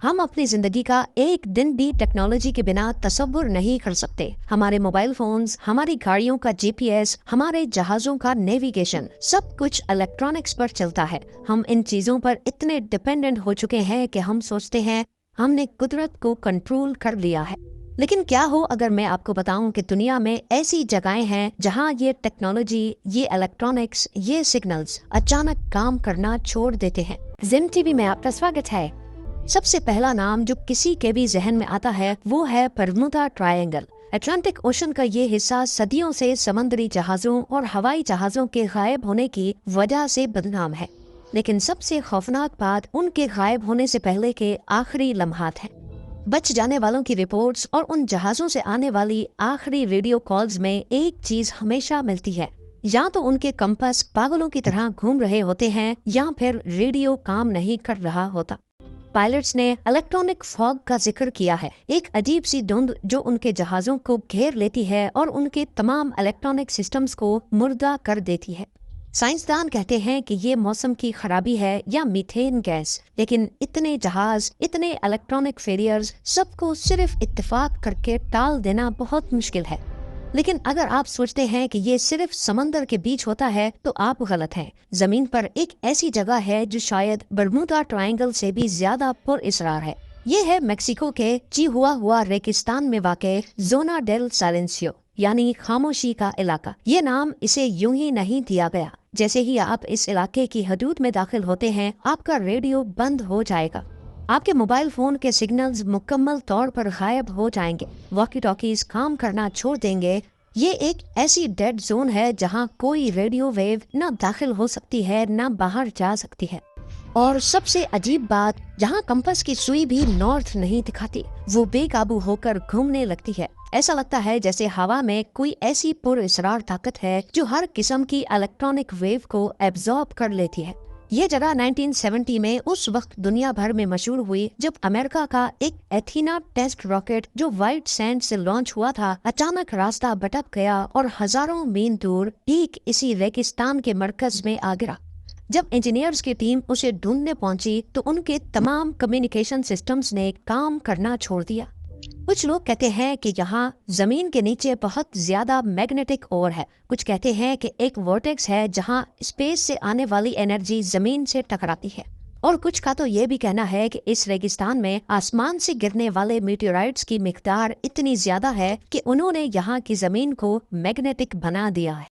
हम अपनी जिंदगी का एक दिन भी टेक्नोलॉजी के बिना तसव्वुर नहीं कर सकते। हमारे मोबाइल फोन्स, हमारी गाड़ियों का जीपीएस, हमारे जहाजों का नेविगेशन, सब कुछ इलेक्ट्रॉनिक्स पर चलता है। हम इन चीजों पर इतने डिपेंडेंट हो चुके हैं कि हम सोचते हैं हमने कुदरत को कंट्रोल कर लिया है। लेकिन क्या हो अगर मैं आपको बताऊं कि दुनिया में ऐसी जगहें हैं जहां ये टेक्नोलॉजी, ये इलेक्ट्रॉनिक्स, ये सिग्नल्स अचानक काम करना छोड़ देते हैं। जिम टीवी में आपका स्वागत है। सबसे पहला नाम जो किसी के भी जहन में आता है वो है बरमूडा ट्रायंगल। अटलांटिक ओशन का ये हिस्सा सदियों से समुद्री जहाजों और हवाई जहाजों के गायब होने की वजह से बदनाम है। लेकिन सबसे खौफनाक बात उनके गायब होने से पहले के आखिरी लम्हात हैं। बच जाने वालों की रिपोर्ट्स और उन जहाजों से आने वाली आखिरी रेडियो कॉल्स में एक चीज हमेशा मिलती है, या तो उनके कंपास पागलों की तरह घूम रहे होते हैं या फिर रेडियो काम नहीं कर रहा होता। पायलट्स ने इलेक्ट्रॉनिक फॉग का जिक्र किया है, एक अजीब सी धुंध जो उनके जहाजों को घेर लेती है और उनके तमाम इलेक्ट्रॉनिक सिस्टम्स को मुर्दा कर देती है। साइंसदान कहते हैं कि ये मौसम की खराबी है या मीथेन गैस, लेकिन इतने जहाज, इतने इलेक्ट्रॉनिक फेलियर्स, सबको सिर्फ इत्तेफाक करके टाल देना बहुत मुश्किल है। लेकिन अगर आप सोचते हैं कि ये सिर्फ समंदर के बीच होता है तो आप गलत हैं। जमीन पर एक ऐसी जगह है जो शायद बरमूडा ट्रायंगल से भी ज्यादा पुरअसरार है। ये है मेक्सिको के चिहुआहुआ रेगिस्तान में वाक़े जोना डेल साइलेंसियो, यानी खामोशी का इलाका। ये नाम इसे यूं ही नहीं दिया गया। जैसे ही आप इस इलाके की हदूद में दाखिल होते हैं, आपका रेडियो बंद हो जाएगा, आपके मोबाइल फोन के सिग्नल्स मुकम्मल तौर पर गायब हो जाएंगे, वॉकी टॉकीज काम करना छोड़ देंगे। ये एक ऐसी डेड जोन है जहां कोई रेडियो वेव न दाखिल हो सकती है न बाहर जा सकती है। और सबसे अजीब बात, जहां कंपास की सुई भी नॉर्थ नहीं दिखाती, वो बेकाबू होकर घूमने लगती है। ऐसा लगता है जैसे हवा में कोई ऐसी पुरअसरार ताकत है जो हर किस्म की इलेक्ट्रॉनिक वेव को एब्जॉर्ब कर लेती है। ये जगह 1970 में उस वक्त दुनिया भर में मशहूर हुई जब अमेरिका का एक एथीना टेस्ट रॉकेट जो व्हाइट सैंड से लॉन्च हुआ था, अचानक रास्ता भटक गया और हजारों मील दूर ठीक इसी रेगिस्तान के मरकज में आ गिरा। जब इंजीनियर्स की टीम उसे ढूंढने पहुंची तो उनके तमाम कम्युनिकेशन सिस्टम्स ने काम करना छोड़ दिया। कुछ लोग कहते हैं कि यहाँ जमीन के नीचे बहुत ज्यादा मैग्नेटिक ओर है। कुछ कहते हैं कि एक वोर्टेक्स है जहाँ स्पेस से आने वाली एनर्जी जमीन से टकराती है। और कुछ का तो ये भी कहना है कि इस रेगिस्तान में आसमान से गिरने वाले मीटेराइट्स की मिकदार इतनी ज्यादा है कि उन्होंने यहाँ की जमीन को मैग्नेटिक बना दिया है।